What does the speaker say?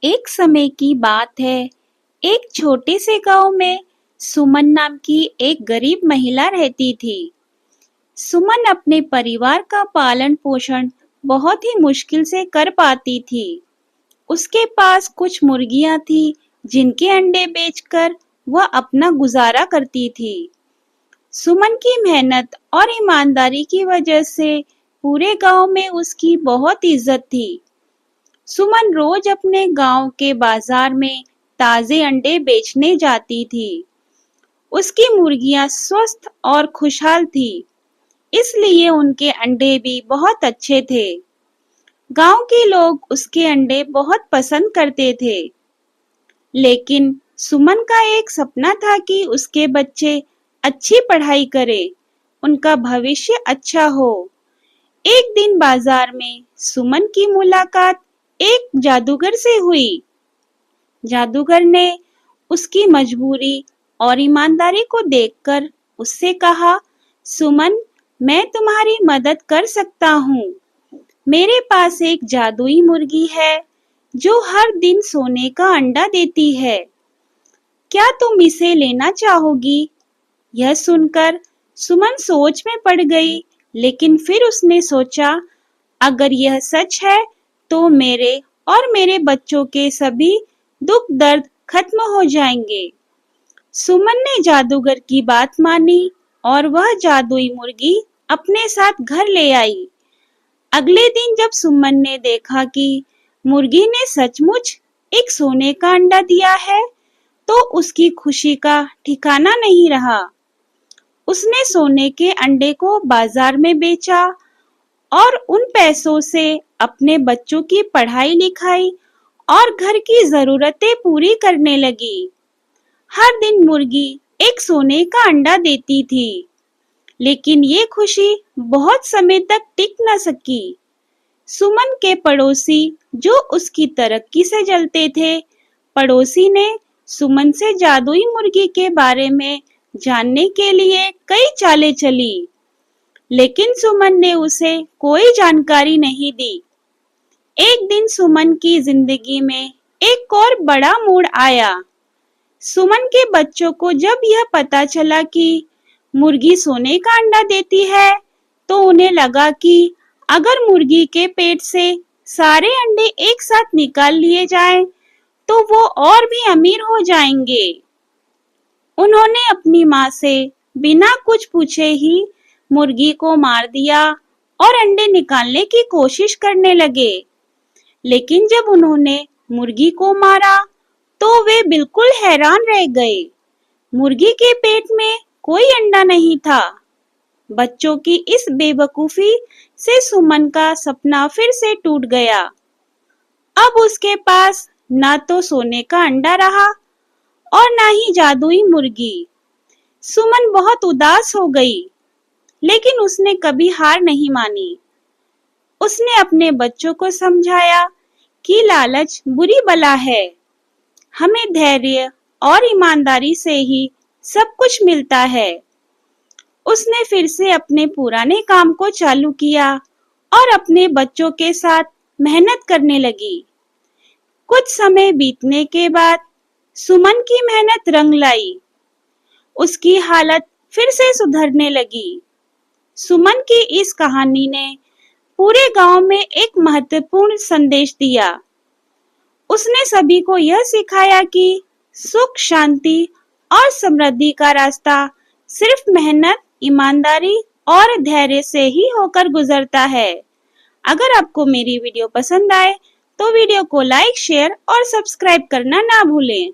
एक समय की बात है, एक छोटे से गांव में सुमन नाम की एक गरीब महिला रहती थी। सुमन अपने परिवार का पालन पोषण बहुत ही मुश्किल से कर पाती थी। उसके पास कुछ मुर्गियां थी, जिनके अंडे बेचकर वह अपना गुजारा करती थी। सुमन की मेहनत और ईमानदारी की वजह से पूरे गांव में उसकी बहुत इज्जत थी। सुमन रोज अपने गांव के बाजार में ताजे अंडे बेचने जाती थी। उसकी मुर्गियां स्वस्थ और खुशहाल थी, इसलिए उनके अंडे भी बहुत अच्छे थे। गांव के लोग उसके अंडे बहुत पसंद करते थे। लेकिन सुमन का एक सपना था कि उसके बच्चे अच्छी पढ़ाई करें, उनका भविष्य अच्छा हो। एक दिन बाजार में सुमन की मुलाकात एक जादूगर से हुई। जादूगर ने उसकी मजबूरी और ईमानदारी को देखकर उससे कहा, सुमन, मैं तुम्हारी मदद कर सकता हूँ। मेरे पास एक जादुई मुर्गी है जो हर दिन सोने का अंडा देती है। क्या तुम इसे लेना चाहोगी? यह सुनकर सुमन सोच में पड़ गई, लेकिन फिर उसने सोचा, अगर यह सच है तो मेरे और मेरे बच्चों के सभी दुख दर्द खत्म हो जाएंगे। सुमन ने जादूगर की बात मानी और वह जादुई मुर्गी अपने साथ घर ले आई। अगले दिन जब सुमन ने देखा कि मुर्गी ने सचमुच एक सोने का अंडा दिया है, तो उसकी खुशी का ठिकाना नहीं रहा। उसने सोने के अंडे को बाजार में बेचा और उन पैसों से अपने बच्चों की पढ़ाई लिखाई और घर की जरूरतें पूरी करने लगी। हर दिन मुर्गी एक सोने का अंडा देती थी, लेकिन ये खुशी बहुत समय तक टिक न सकी। सुमन के पड़ोसी, जो उसकी तरक्की से जलते थे, पड़ोसी ने सुमन से जादुई मुर्गी के बारे में जानने के लिए कई चालें चली, लेकिन सुमन ने उसे कोई जानकारी नहीं दी। एक दिन सुमन की जिंदगी में एक और बड़ा मोड़ आया। सुमन के बच्चों को जब यह पता चला कि मुर्गी सोने का अंडा देती है, तो उन्हें लगा कि अगर मुर्गी के पेट से सारे अंडे एक साथ निकाल लिए जाएं, तो वो और भी अमीर हो जाएंगे। उन्होंने अपनी माँ से बिना कुछ पूछे ही मुर्गी को मार दिया और अंडे निकालने की कोशिश करने लगे। लेकिन जब उन्होंने मुर्गी को मारा, तो वे बिल्कुल हैरान रह गए। मुर्गी के पेट में कोई अंडा नहीं था। बच्चों की इस बेवकूफी से सुमन का सपना फिर से टूट गया। अब उसके पास ना तो सोने का अंडा रहा और ना ही जादुई मुर्गी। सुमन बहुत उदास हो गई, लेकिन उसने कभी हार नहीं मानी। उसने अपने बच्चों को समझाया कि लालच बुरी बला है। हमें धैर्य और ईमानदारी से ही सब कुछ मिलता है। उसने फिर से अपने पुराने काम को चालू किया और अपने बच्चों के साथ मेहनत करने लगी। कुछ समय बीतने के बाद सुमन की मेहनत रंग लाई। उसकी हालत फिर से सुधरने लगी। सुमन की इस कहानी ने पूरे गांव में एक महत्वपूर्ण संदेश दिया। उसने सभी को यह सिखाया कि सुख, शांति और समृद्धि का रास्ता सिर्फ मेहनत, ईमानदारी और धैर्य से ही होकर गुजरता है। अगर आपको मेरी वीडियो पसंद आए तो वीडियो को लाइक, शेयर और सब्सक्राइब करना ना भूलें।